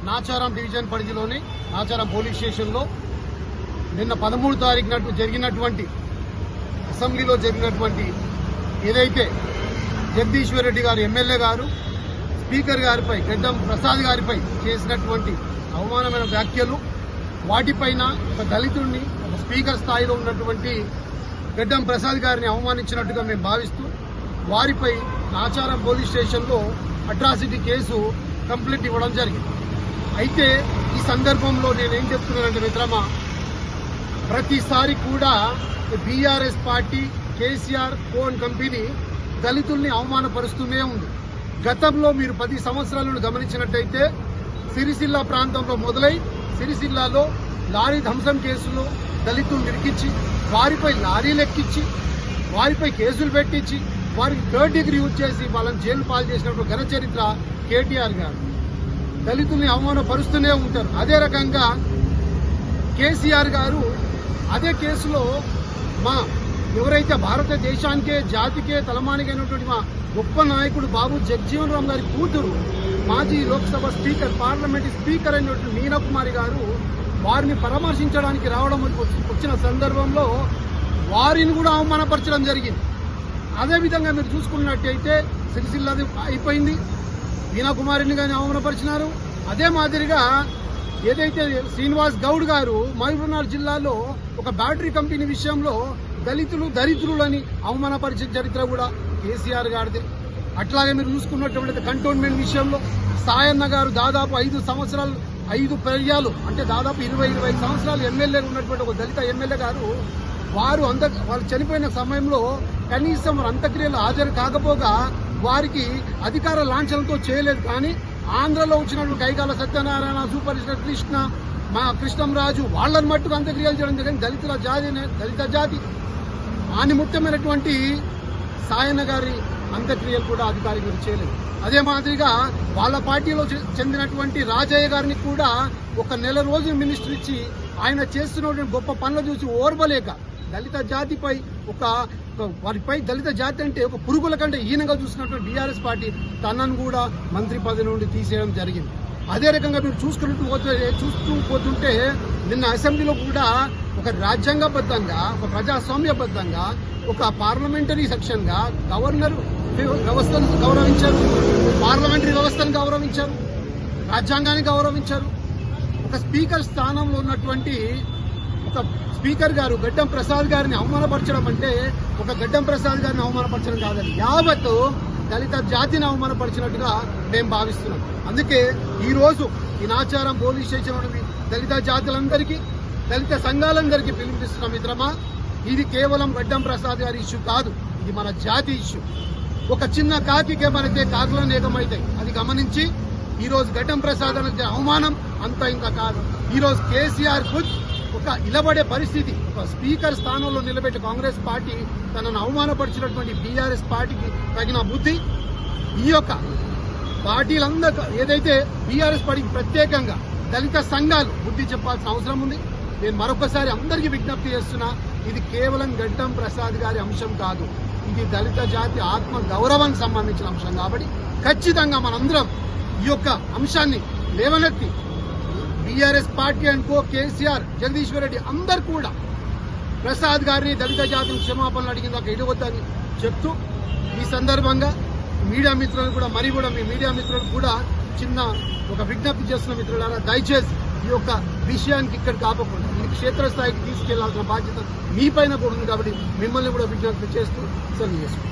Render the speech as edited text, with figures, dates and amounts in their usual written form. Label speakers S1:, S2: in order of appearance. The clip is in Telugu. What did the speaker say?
S1: నాచారం డివిజన్ పరిధిలోని నాచారం పోలీస్ స్టేషన్లో నిన్న 13 తారీఖున జరిగినటువంటి అసెంబ్లీలో జరిగినటువంటి ఏదైతే జగదీశ్వర్ రెడ్డి గారు ఎమ్మెల్యే గారు స్పీకర్ గారిపై గడ్డం ప్రసాద్ గారిపై చేసినటువంటి అవమానమైన వ్యాఖ్యలు, వాటిపైన ఒక దళితుడిని ఒక స్పీకర్ స్థాయిలో ఉన్నటువంటి గడ్డం ప్రసాద్ గారిని అవమానించినట్టుగా మేము భావిస్తూ వారిపై నాచారం పోలీస్ స్టేషన్లో అట్రాసిటీ కేసు కంప్లైంట్ ఇవ్వడం జరిగింది. అయితే ఈ సందర్భంలో నేనేం చెప్తున్నానంటే మిత్రమా, ప్రతిసారి కూడా BRS party KCR cone company దళితుల్ని అవమానపరుస్తూనే ఉంది. గతంలో మీరు 10 సంవత్సరాలను గమనించినట్టయితే సిరిసిల్ల ప్రాంతంలో మొదలై సిరిసిల్లాలో లారీ ధ్వంసం కేసులో దళితులు నిరికించి వారిపై లారీలు ఎక్కించి వారిపై కేసులు పెట్టించి వారికి 3rd డిగ్రీ యూజ్ చేసి వాళ్ళని జైలు పాలు చేసినప్పుడు ఘన చరిత్ర కేటీఆర్ గారు. దళితుల్ని అవమానపరుస్తూనే ఉంటారు. అదే రకంగా కేసీఆర్ గారు అదే కేసులో మా ఎవరైతే భారతదేశానికే జాతికే తలమానికైనటువంటి మా గొప్ప నాయకుడు బాబు జగజీవన్ రామ్ గారి కూతురు మాజీ లోక్సభ స్పీకర్ పార్లమెంట్ స్పీకర్ అయినటువంటి మీనా కుమారి గారు వారిని పరామర్శించడానికి రావడం వచ్చిన సందర్భంలో వారిని కూడా అవమానపరచడం జరిగింది. అదేవిధంగా మీరు చూసుకున్నట్టయితే సిరిసిల్లది అయిపోయింది, మీనా కుమారిని కానీ అవమానపరిచినారు. అదే మాదిరిగా ఏదైతే శ్రీనివాస్ గౌడ్ గారు మహబూబ్నగర్ జిల్లాలో ఒక బ్యాటరీ కంపెనీ విషయంలో దళితులు దరిద్రులని అవమానపరిచిన చరిత్ర కూడా కేసీఆర్ గారిదే. అట్లాగే మీరు చూసుకున్నటువంటి కంటోన్మెంట్ విషయంలో సాయన్న గారు దాదాపు 5 పర్యాలు అంటే దాదాపు 20 సంవత్సరాలు ఎమ్మెల్యేలు ఉన్నటువంటి ఒక దళిత ఎమ్మెల్యే గారు వాళ్ళు చనిపోయిన సమయంలో కనీసం అంత్యక్రియలు హాజరు కాకపోగా వారికి అధికార లాంఛనంతో చేయలేదు. కానీ ఆంధ్రలో వచ్చినటువంటి కైకాల సత్యనారాయణ, సూపరిస్టర్ కృష్ణ, మా కృష్ణంరాజు వాళ్ళని మట్టుకు అంత్యక్రియలు చేయడం జరిగింది. దళిత జాతి ఆనిముత్యమైనటువంటి సాయన్న గారి అంత్యక్రియలు కూడా అధికారిగా చేయలేదు. అదే మాదిరిగా వాళ్ళ పార్టీలో చెందినటువంటి రాజయ్య గారిని కూడా 1 నెల రోజులు మినిస్టర్ ఇచ్చి ఆయన చేస్తున్నటువంటి గొప్ప పనులు చూసి ఓర్వలేక దళిత జాతిపై వారిపై దళిత జాతి అంటే ఒక పురుగుల కంటే హీనంగా చూసినటువంటి బీఆర్ఎస్ పార్టీ తనను కూడా మంత్రి పదవి నుండి తీసేయడం జరిగింది. అదే రకంగా మీరు చూస్తూ పోతుంటే నిన్న అసెంబ్లీలో కూడా ఒక రాజ్యాంగబద్ధంగా ఒక ప్రజాస్వామ్యబద్ధంగా ఒక పార్లమెంటరీ సెక్షన్ గా గవర్నర్ వ్యవస్థను గౌరవించారు, పార్లమెంటరీ వ్యవస్థను గౌరవించారు, రాజ్యాంగాన్ని గౌరవించారు. ఒక స్పీకర్ స్థానంలో ఉన్నటువంటి ఒక స్పీకర్ గారు గడ్డం ప్రసాద్ గారిని అవమానపరచడం అంటే ఒక గడ్డం ప్రసాద్ గారిని అవమానపరచడం కాదని యావత్ దళిత జాతిని అవమానపరిచినట్టుగా మేము భావిస్తున్నాం. అందుకే ఈ రోజు ఈ నాచారం పోలీస్ స్టేషన్ దళిత జాతులందరికీ దళిత సంఘాలందరికీ పిలుపునిస్తున్న మిత్రమా, ఇది కేవలం గడ్డం ప్రసాద్ గారి ఇష్యూ కాదు, ఇది మన జాతి ఇష్యూ. ఒక చిన్న కాకికే మనకే కాకులను ఏకమైతాయి. అది గమనించి ఈ రోజు గడ్డం ప్రసాద్ అనే అవమానం అంత ఇంత కాదు. ఈ రోజు కేసీఆర్ ఒక ఇలబడే పరిస్థితి, ఒక స్పీకర్ స్థానంలో నిలబెట్టి కాంగ్రెస్ పార్టీ తనను అవమానపరిచినటువంటి బీఆర్ఎస్ పార్టీకి తగిన బుద్ధి ఈ యొక్క పార్టీలందరూ ఏదైతే బీఆర్ఎస్ పార్టీకి ప్రత్యేకంగా దళిత సంఘాలు బుద్ధి చెప్పాల్సిన అవసరం ఉంది. నేను మరొకసారి అందరికీ విజ్ఞప్తి చేస్తున్నా, ఇది కేవలం గడ్డం ప్రసాద్ గారి అంశం కాదు, ఇది దళిత జాతి ఆత్మ గౌరవానికి సంబంధించిన అంశం. కాబట్టి ఖచ్చితంగా మనందరం ఈ యొక్క అంశాన్ని లేవనెత్తి బీఆర్ఎస్ పార్టీ అనుకో కేసీఆర్ జగదీశ్వర్ రెడ్డి అందరు కూడా ప్రసాద్ గారిని దళిత జాతిని క్షమాపణలు అడిగిందాక ఇడవద్దని చెప్తూ ఈ సందర్భంగా మీడియా మిత్రులు కూడా మీ మీడియా మిత్రులకు కూడా చిన్న ఒక విజ్ఞప్తి చేస్తున్న మిత్రులారా, దయచేసి ఈ యొక్క విషయానికి ఇక్కడ కాపకుండా ఈ క్షేత్రస్థాయికి తీసుకెళ్లాల్సిన బాధ్యత మీ పైన కూడా ఉంది. కాబట్టి మిమ్మల్ని కూడా విజ్ఞప్తి చేస్తూ సెలవు చేసుకుంటాం.